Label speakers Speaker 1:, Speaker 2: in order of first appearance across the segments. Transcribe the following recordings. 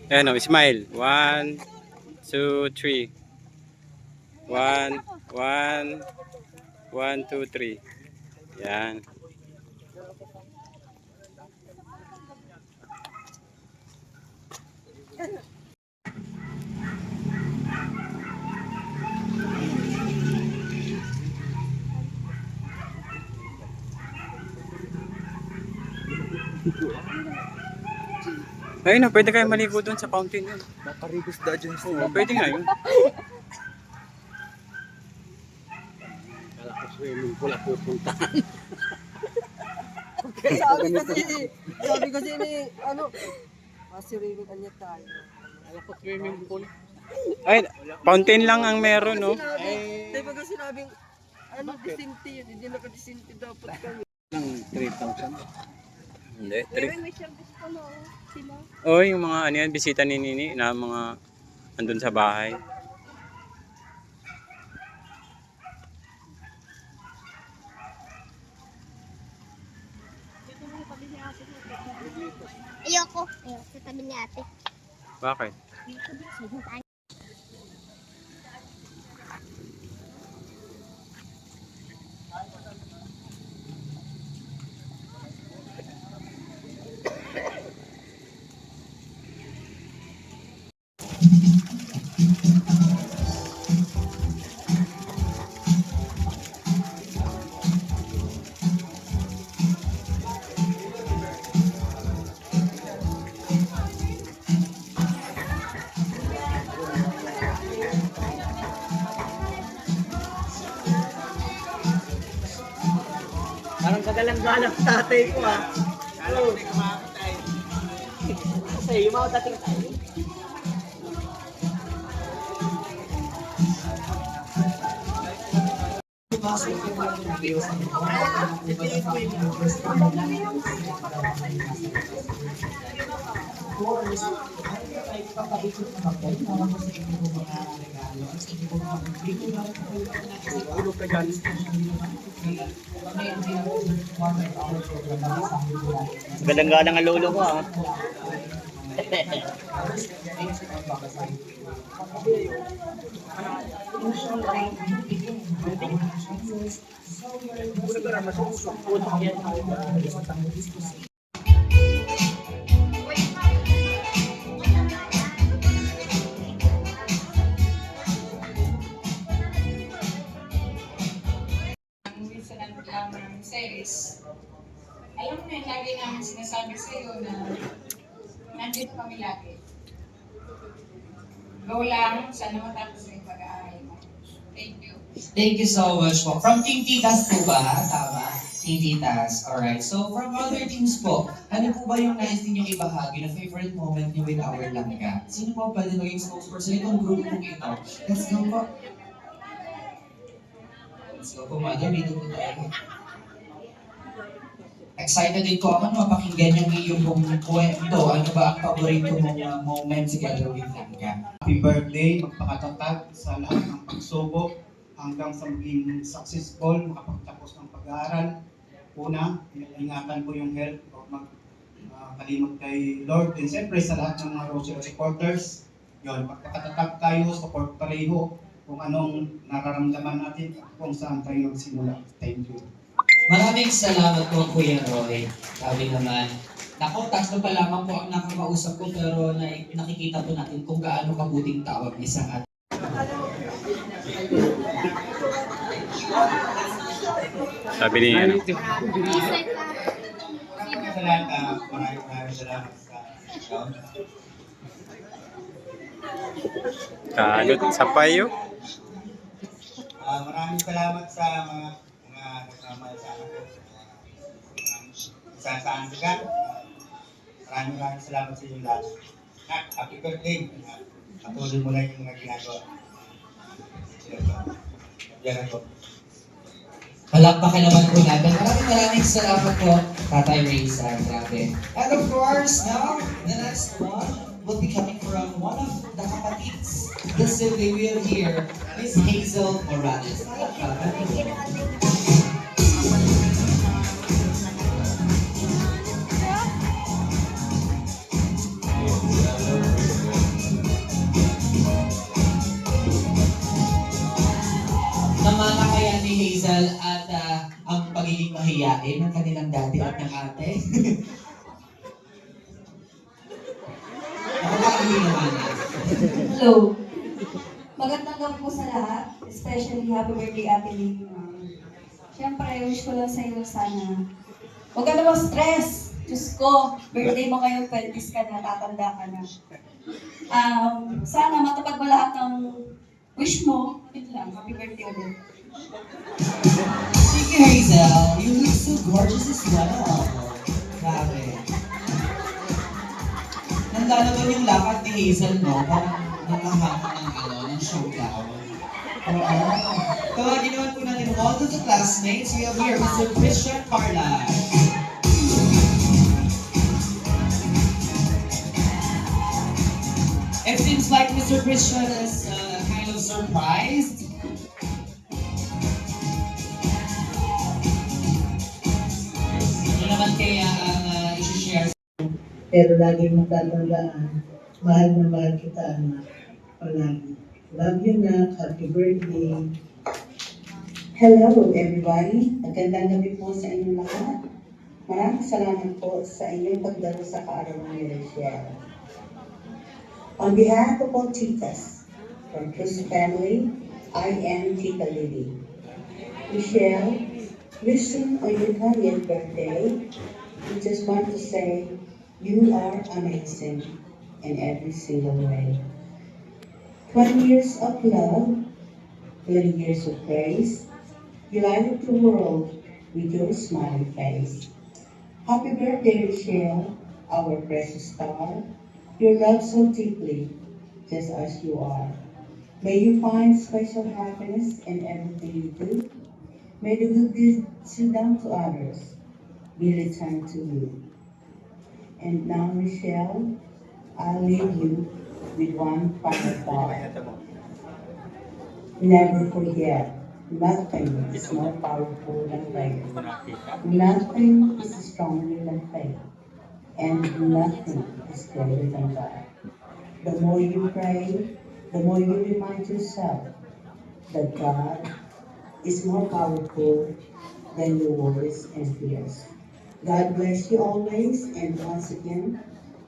Speaker 1: Ayan o, smile. 1, 2, 3. 1, 1, 1, 2, 3. Yan. Ayun na, pwede kayo maligo doon sa fountain yun.
Speaker 2: Makarigos da dyan sa
Speaker 1: Oo, pwede nga yun.
Speaker 2: Kala ko swimming pool ako pupuntahan.
Speaker 3: Sabi kasi ni, ano, masirinig kanya tayo.
Speaker 2: Kala ko swimming pool.
Speaker 1: Ay, fountain lang ang meron, no?
Speaker 3: Di ba kasi sinabing, ano, disinti yun, hindi nakadisinti dapat kami.
Speaker 2: Ng 3,000.
Speaker 1: Hindi.
Speaker 4: May service pa na sila.
Speaker 1: Oh, yung mga ano yan, bisita ni Nini na mga andun sa bahay.
Speaker 4: Ayoko. Ayoko sa tabi ni ate.
Speaker 1: Bakit?
Speaker 3: Parang kagalang-galang tatay ko ah. Ano? Kasi yung mga dating tayo.
Speaker 2: Galang-galang ang lolo ko ah.
Speaker 5: Minsan ang reklamo namin sa is, alam mo na yung lagi namin sinasabi sa iyo na nandito kami lagi. Go lang, sana matapos yung pag-aaral mo. Thank you.
Speaker 6: Thank you so much po. From Team Titas po ba? Tama. Team Titas. Alright. So, from other teams po, ano po ba yung nais ninyong ibahagi na favorite moment niyo with our langga? Sino po pwede maging spokesperson itong group po ito? Let's go po. Let's go po, mother. Dito po tayo. Excited din po ako na mapakinggan yung iyong pong kwento. Ano ba ang paborito mong moment together with langga?
Speaker 7: Happy birthday, magpakatatag sa lahat ng pagsubok hanggang sa maging successful, makapagtapos ng pag-aaral. Una, ingatan po yung health, huwag magkalimot kay Lord. And siyempre sa lahat ng mga Rosary supporters, yun, magpakatatag tayo, support pareho kung anong nararamdaman natin at kung saan tayo magsimula. Thank you.
Speaker 6: Maraming salamat po, Kuya Roy. Sabi naman, naku, tatlo pa lamang po ang nakakausap ko pero nakikita po natin kung gaano kabuting tao ang isang at.
Speaker 1: Sabi ni ano.
Speaker 7: Maraming salamat, maraming salamat sa
Speaker 1: Kalot sa payo.
Speaker 7: maraming salamat sa mga kasama sa akin. Saan ka? Maraming salamat sa inyo lahat. Happy birthday. Patuloy mo lang yung mga ginagawa. Yan ako.
Speaker 6: Palakpakan naman po natin. Maraming salamat po, Tatay Reza. Grabe. And of course, now, the next one will be coming from one of the kapatids. This Sunday we are here, Miss Hazel Morales. iyain ng kanilang daddy at ng ate. Nakakaano naman.
Speaker 8: Hello. Magandang gabi po sa lahat, especially happy birthday Ate Lee. Siyempre, wish ko lang sa iyo sana. Huwag ka na stress. Diyos ko, birthday mo ngayon, 20s ka na, tatanda ka na. Sana matupad mo lahat ng wish mo. Yun lang, happy birthday ulit.
Speaker 6: Thank you, Hazel. You look so gorgeous as well. Grabe. Nandalaman yung lakad ni Hazel, no? Parang nangahanap ng showdown. Oo. Tawagin naman po natin all of the classmates. We have here Mr. Christian Carla. It seems like Mr. Christian is kind of surprised. Ano naman kaya ang isi-share?
Speaker 9: Pero lagi mong tatandaan, mahal na mahal kita, anak. Palagi. Love you, na. Happy birthday.
Speaker 10: Hello everybody, magandang gabi po sa inyong lahat. Maraming salamat po sa inyong pagdalo sa kaarawan ni Rochelle. On behalf of all titas from Cruz family, I am Tita Lily. Rochelle, wishing on your 20th birthday, we just want to say you are amazing in every single way. 20 years of love, 20 years of praise, you light up the world with your smiling face. Happy birthday, Rochelle, our precious star. You're loved so deeply, just as you are. May you find special happiness in everything you do. May the good deeds you done to others be returned to you. And now, Rochelle, I'll leave you with one final thought. Never forget, nothing is more powerful than faith. Nothing is stronger than faith. And nothing is greater than God. The more you pray, the more you remind yourself that God is more powerful than your worries and fears. God bless you always, and once again,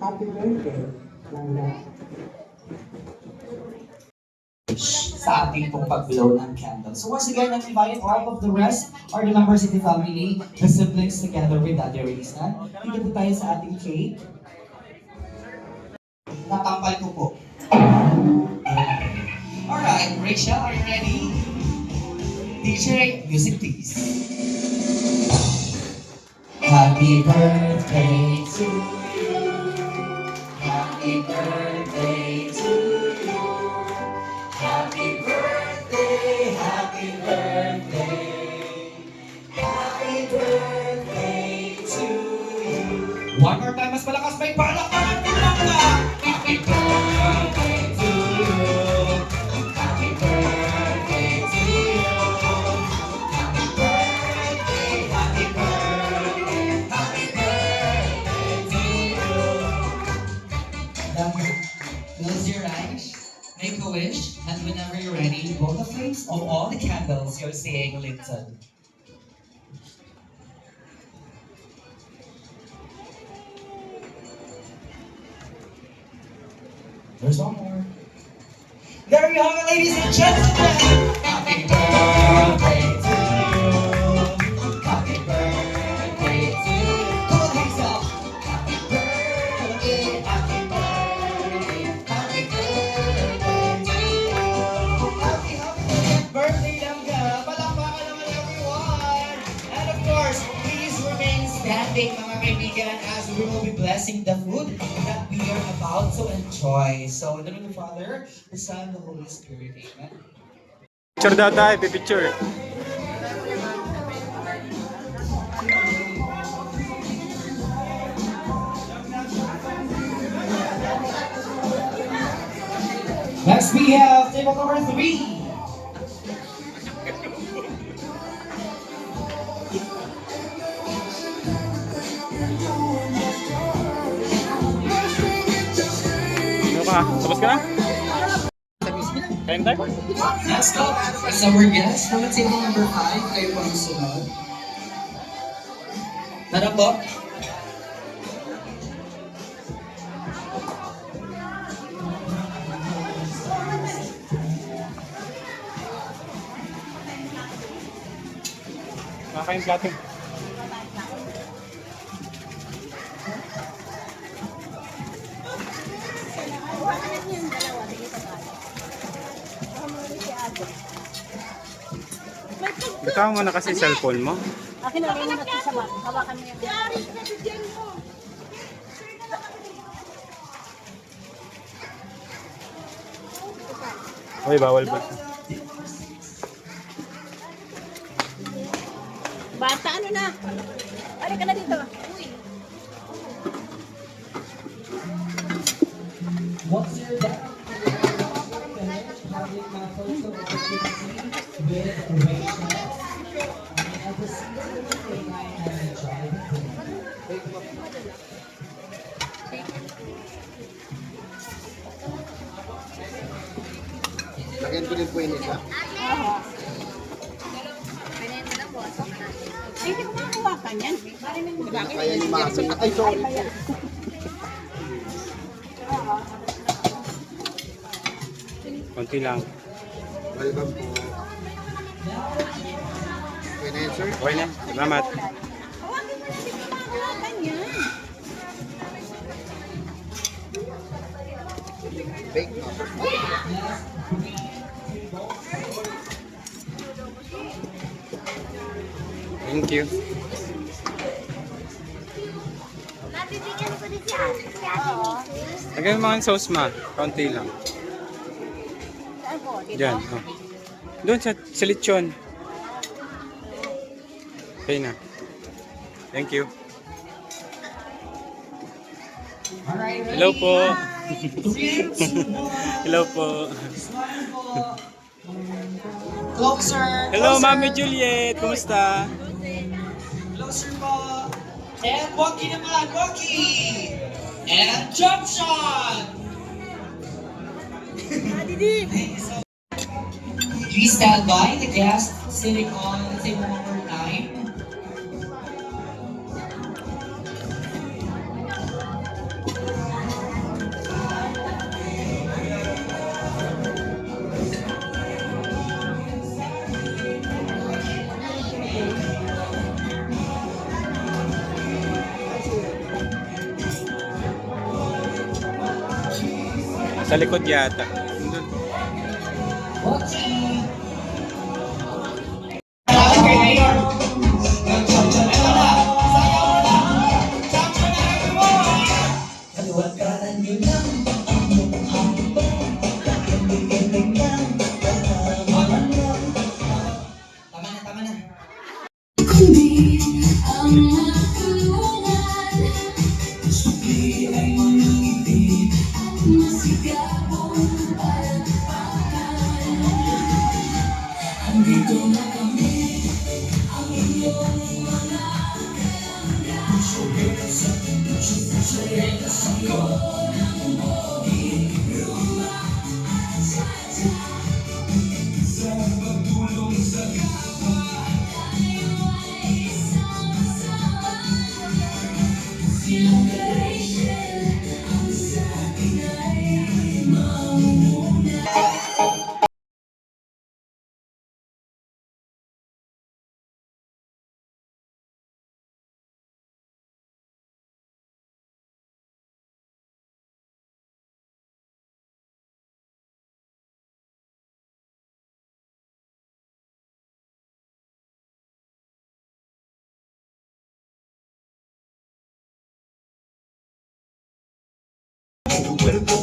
Speaker 10: happy birthday, Lala.
Speaker 6: Sa ating pong pag-blow ng candle. So once again, I'm inviting all of the rest or the members of the family, the siblings together with Daddy Raisan. Dito po tayo sa ating cake. Natampal ko po. Alright, Rachel, are you ready? DJ, music please. Happy birthday to you. Happy birthday to you. Happy birthday, happy birthday. Happy birthday to you. One more time, mas malakas, may palakpakan din lang ka. Happy birthday to you. Happy birthday to you. Happy birthday, happy birthday. Happy birthday to you. Close your eyes. Make a wish, and whenever you're ready, blow the flames of all the candles you're seeing lit. There's one more. There you have it, ladies and gentlemen! Happy birthday to you! Happy birthday to you! Come on, Hazel! Happy birthday, happy birthday, happy birthday to you! Happy birthday lang ka! Palakpakan naman everyone! And of course, please remain standing mga kaibigan as we will be blessing the food that we are about to enjoy. So, in the name of the Father, the Son, and the Holy Spirit. Amen.
Speaker 1: Picture daw tayo, pipicture.
Speaker 6: Next we have table number 3.
Speaker 1: Ano ka? Tapos ka na? Kain tayo?
Speaker 6: Let's go. So we're guests from table number 5. Kayo po ang sunod. Ano po?
Speaker 1: Nakakain plato. Bitaw mo na kasi cellphone mo.
Speaker 3: Akin na rin natin sa bag. Hawakan mo yan.
Speaker 1: Uy, bawal ba?
Speaker 3: Bata, ano na? Ari ka na dito. Uy.
Speaker 6: Once you're done, having a photo opportunity with Rachel. And at the same thing, I have enjoyed it.
Speaker 2: Lagyan ko din po yun isa.
Speaker 3: Hindi ko makakuwakan yan.
Speaker 2: Kaya ni Masi. Ay, sorry.
Speaker 1: Konti lang.
Speaker 2: Welcome po. Okay na yan, sir?
Speaker 1: Okay na. Salamat.
Speaker 2: Bake.
Speaker 1: Thank you.
Speaker 4: Nabibigyan ko din si Ate Nisi.
Speaker 1: Lagyan mo mga sauce ma. Konti lang.
Speaker 3: Saan po? Dito?
Speaker 1: Diyan. Oh. Doon sa lechon. Okay na. Thank you.
Speaker 6: Alright,
Speaker 1: Hello po. Hello po.
Speaker 6: Closer.
Speaker 1: Hello,
Speaker 6: closer.
Speaker 1: Mami Juliet. Kumusta?
Speaker 6: Closer po. And Waki naman, Waki. And jump shot. Please stand by, the guest sitting on table number 9.
Speaker 1: Sa likod yata. Doon.
Speaker 6: Waki. Malapit kay Mayor. Ito na. Sayaw mo na. Jump shot na everyone. Kaliwat kanan yun lang. Tama na, tama na.
Speaker 11: Cuerpo